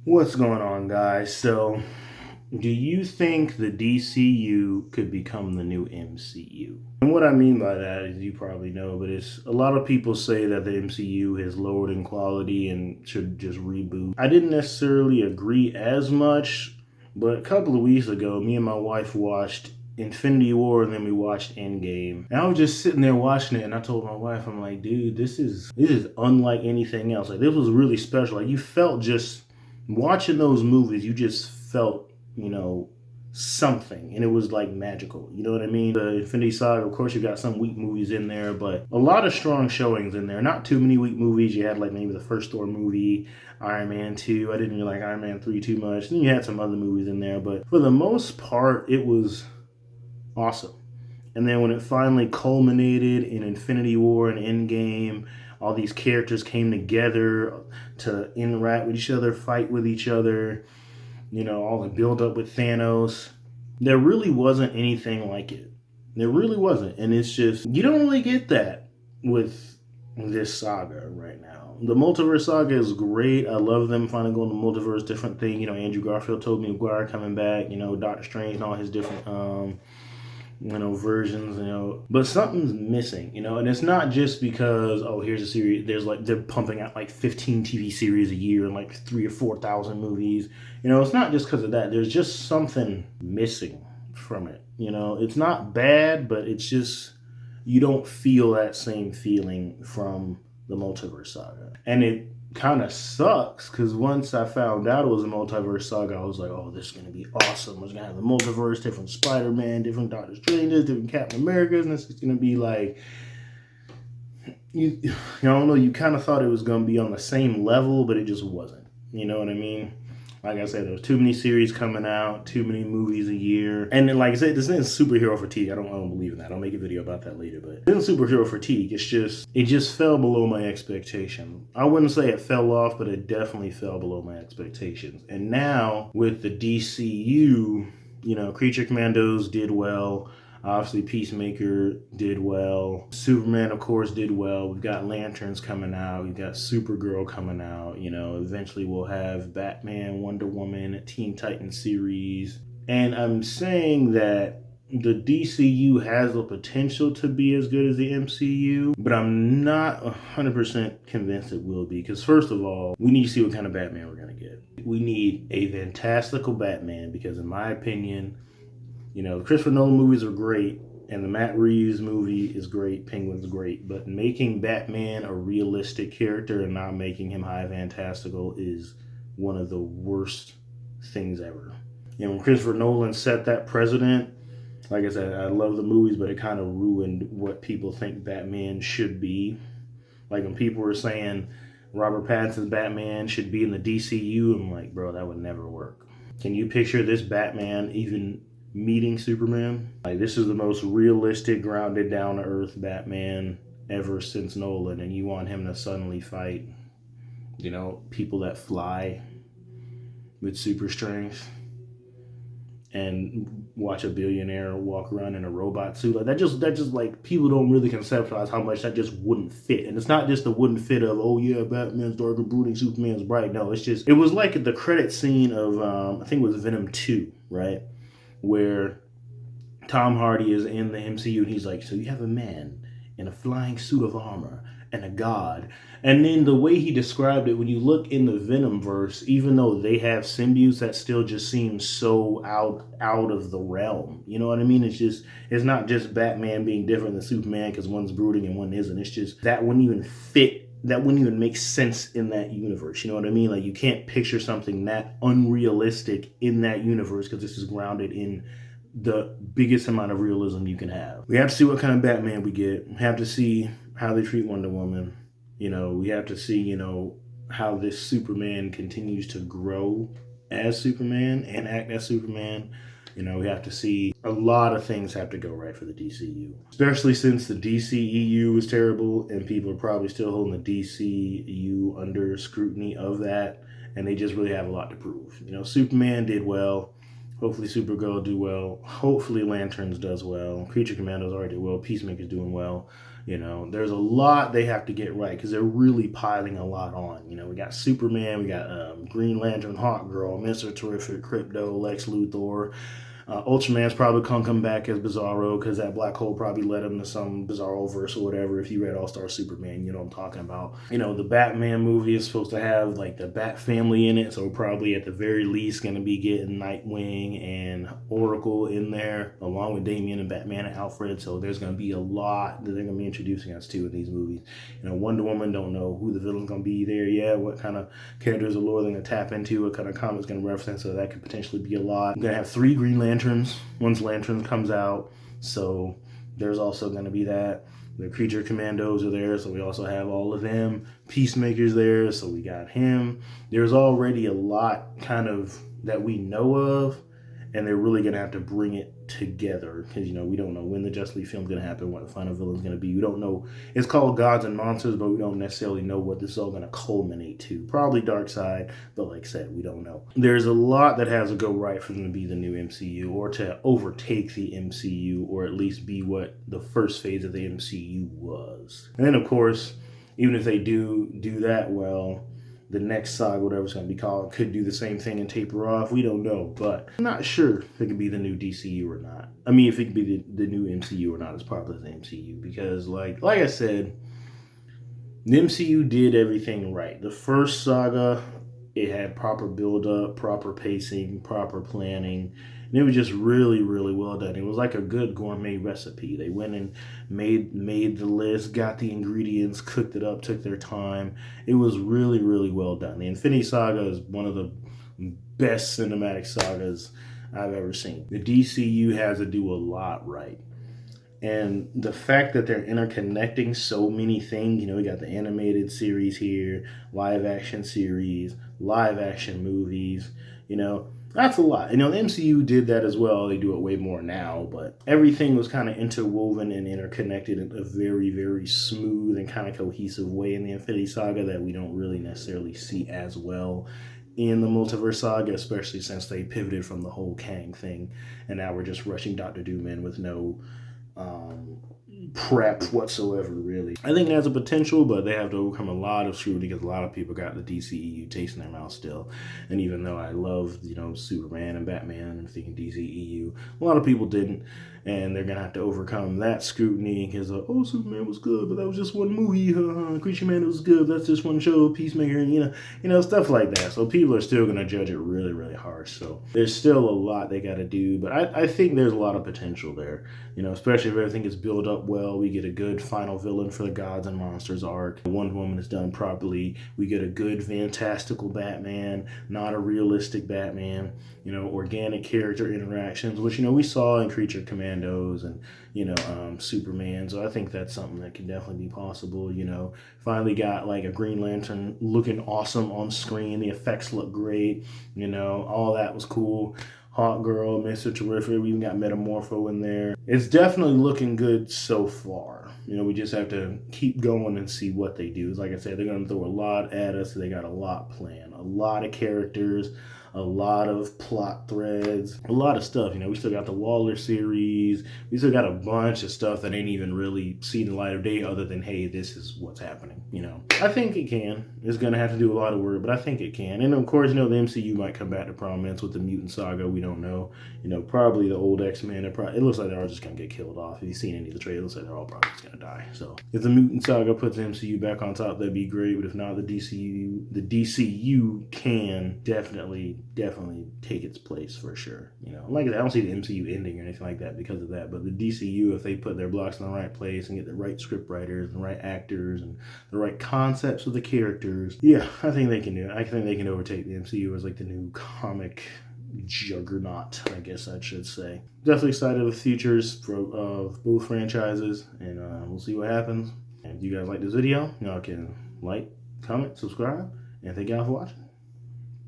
What's going on, guys? So, do you think the DCU could become the new MCU? And what I mean by that is you probably know, but it's a lot of people say that the MCU has lowered in quality and should just reboot. I didn't necessarily agree as much, but a couple of weeks ago, me and my wife watched Infinity War and then we watched Endgame. And I was just sitting there watching it and I told my wife, I'm like, dude, this is unlike anything else. Like, this was really special. Like, you felt just watching those movies, you just felt, something, and it was like magical. You know what I mean? The Infinity Saga, of course, you got some weak movies in there, but a lot of strong showings in there. Not too many weak movies. You had like maybe the first Thor movie, Iron Man 2. I didn't really like Iron Man 3 too much. Then you had some other movies in there, but for the most part, it was awesome. And then when it finally culminated in Infinity War and Endgame, all these characters came together to interact with each other, fight with each other, all the build up with Thanos. There really wasn't anything like it. There really wasn't. And it's just, you don't really get that with this saga right now. The multiverse saga is great. I love them finally going to multiverse, different thing. Andrew Garfield, Tobey Maguire coming back, Doctor Strange and all his different versions, but something's missing, and it's not just because, oh, here's a series, they're pumping out like 15 TV series a year and like 3,000 or 4,000 movies, it's not just because of that. There's just something missing from it, it's not bad, but it's just, you don't feel that same feeling from the multiverse saga. And it kind of sucks because once I found out it was a multiverse saga, I was like, oh, this is going to be awesome. It's going to have the multiverse, different Spider-Man, different Doctor Stranges, different Captain Americas, and it's going to be like, I don't know, you kind of thought it was going to be on the same level, but it just wasn't. You know what I mean? Like I said, there was too many series coming out, too many movies a year. And then, like I said, this isn't superhero fatigue. I don't believe in that. I'll make a video about that later. But it isn't superhero fatigue. It just fell below my expectation. I wouldn't say it fell off, but it definitely fell below my expectations. And now, with the DCU, Creature Commandos did well. Obviously, Peacemaker did well. Superman, of course, did well. We've got Lanterns coming out. We've got Supergirl coming out. Eventually we'll have Batman, Wonder Woman, Teen Titans series. And I'm saying that the DCU has the potential to be as good as the MCU, but I'm not 100% convinced it will be. Because first of all, we need to see what kind of Batman we're going to get. We need a fantastical Batman because, in my opinion, the Christopher Nolan movies are great, and the Matt Reeves movie is great, Penguin's great, but making Batman a realistic character and not making him high fantastical is one of the worst things ever. When Christopher Nolan set that precedent, like I said, I love the movies, but it kind of ruined what people think Batman should be. Like when people were saying Robert Pattinson's Batman should be in the DCU, I'm like, bro, that would never work. Can you picture this Batman even meeting Superman? Like, this is the most realistic, grounded, down-to-earth Batman ever since Nolan, and you want him to suddenly fight, people that fly with super strength and watch a billionaire walk around in a robot suit. Like, that just like, people don't really conceptualize how much that just wouldn't fit. And it's not just the wouldn't fit of, oh yeah, Batman's dark and brooding, Superman's bright. No, it's just, it was like the credit scene of, I think it was Venom 2, right? Where Tom Hardy is in the MCU and he's like, so you have a man in a flying suit of armor and a god. And then the way he described it, when you look in the Venom verse, even though they have symbiotes, that still just seems so out of the realm. You know what I mean? It's not just Batman being different than Superman because one's brooding and one isn't. It's just that wouldn't even fit. That wouldn't even make sense in that universe. You know what I mean? Like, you can't picture something that unrealistic in that universe because this is grounded in the biggest amount of realism you can have. We have to see what kind of Batman we get. We have to see how they treat Wonder Woman. We have to see, how this Superman continues to grow as Superman and act as Superman. We have to see, a lot of things have to go right for the DCU. Especially since the DCEU is terrible and people are probably still holding the DCU under scrutiny of that. And they just really have a lot to prove. Superman did well. Hopefully Supergirl do well. Hopefully Lanterns does well. Creature Commandos already did well. Peacemaker's doing well. You know, there's a lot they have to get right because they're really piling a lot on. You know, we got Superman, we got Green Lantern, Hawkgirl, Mr. Terrific, Crypto, Lex Luthor. Ultraman's probably gonna come back as Bizarro because that black hole probably led him to some Bizarro verse or whatever. If you read All Star Superman, you know what I'm talking about. You know, the Batman movie is supposed to have like the Bat family in it, so we're probably at the very least gonna be getting Nightwing and Oracle in there, along with Damian and Batman and Alfred. So there's gonna be a lot that they're gonna be introducing us to in these movies. You know, Wonder Woman, don't know who the villain's gonna be there yet, what kind of characters are lore they're gonna tap into, what kind of comics gonna reference, so that could potentially be a lot. I'm gonna have 3 Green Lanterns once Lantern comes out, so there's also going to be that. The Creature Commandos are there, so we also have all of them. Peacemaker's there, so we got him. There's already a lot kind of that we know of, and they're really going to have to bring it together because, you know, we don't know when the Justice League film's going to happen, what the final villain's going to be. We don't know. It's called Gods and Monsters, but we don't necessarily know what this is all going to culminate to. Probably Darkseid, but like I said, we don't know. There's a lot that has to go right for them to be the new MCU or to overtake the MCU or at least be what the first phase of the MCU was. And then, of course, even if they do that well, the next saga, whatever it's going to be called, could do the same thing and taper off. We don't know, but I'm not sure if it could be the new DCU or not. I mean, if it could be the new MCU or not as popular as the MCU, because like I said, the MCU did everything right. The first saga, it had proper build-up, proper pacing, proper planning, and it was just really, really well done. It was like a good gourmet recipe. They went and made the list, got the ingredients, cooked it up, took their time. It was really, really well done. The Infinity Saga is one of the best cinematic sagas I've ever seen. The DCU has to do a lot right. And the fact that they're interconnecting so many things, you know, we got the animated series here, live action series, live action movies, you know, that's a lot. You know, the MCU did that as well. They do it way more now, but everything was kind of interwoven and interconnected in a very, very smooth and kind of cohesive way in the Infinity Saga that we don't really necessarily see as well in the Multiverse Saga, especially since they pivoted from the whole Kang thing, and now we're just rushing Doctor Doom in with no prep whatsoever, really. I think it has a potential, but they have to overcome a lot of scrutiny because a lot of people got the DCEU taste in their mouth still. And even though I love, you know, Superman and Batman and thinking DCEU, a lot of people didn't. And they're going to have to overcome that scrutiny because, oh, Superman was good, but that was just one movie. Creature Man was good, that's just one show. Peacemaker, and you know, stuff like that. So people are still going to judge it really, really harsh. So there's still a lot they got to do, but I think there's a lot of potential there. You know, especially if everything gets built up well, we get a good final villain for the Gods and Monsters arc. Wonder Woman is done properly. We get a good, fantastical Batman, not a realistic Batman. You know, organic character interactions, which, you know, we saw in Creature Commandos and, you know, Superman. So I think that's something that can definitely be possible. You know, finally got like a Green Lantern looking awesome on screen. The effects look great. You know, all that was cool. Hawkgirl, Mr. Terrific, we even got Metamorpho in there. It's definitely looking good so far. You know, we just have to keep going and see what they do. Like I said, they're going to throw a lot at us. They got a lot planned, a lot of characters, a lot of plot threads, a lot of stuff. You know, we still got the Waller series. We still got a bunch of stuff that ain't even really seen the light of day other than, hey, this is what's happening. You know, I think it can. It's going to have to do a lot of work, but I think it can. And of course, you know, the MCU might come back to prominence with the Mutant Saga. We don't know. You know, probably the old X-Men. It looks like they're all just going to get killed off. If you've seen any of the trailers, it looks like they're all probably just going to die. So if the Mutant Saga puts the MCU back on top, that'd be great. But if not, the DCU can definitely take its place for sure. You know, like I said, I don't see the MCU ending or anything like that because of that. But the DCU, if they put their blocks in the right place and get the right script writers and the right actors and the right concepts of the characters, yeah, I think they can do it. I think they can overtake the MCU as like the new comic juggernaut, I guess I should say. Definitely excited with futures of both franchises, and we'll see what happens. And if you guys like this video, y'all can like, comment, subscribe, and thank y'all for watching.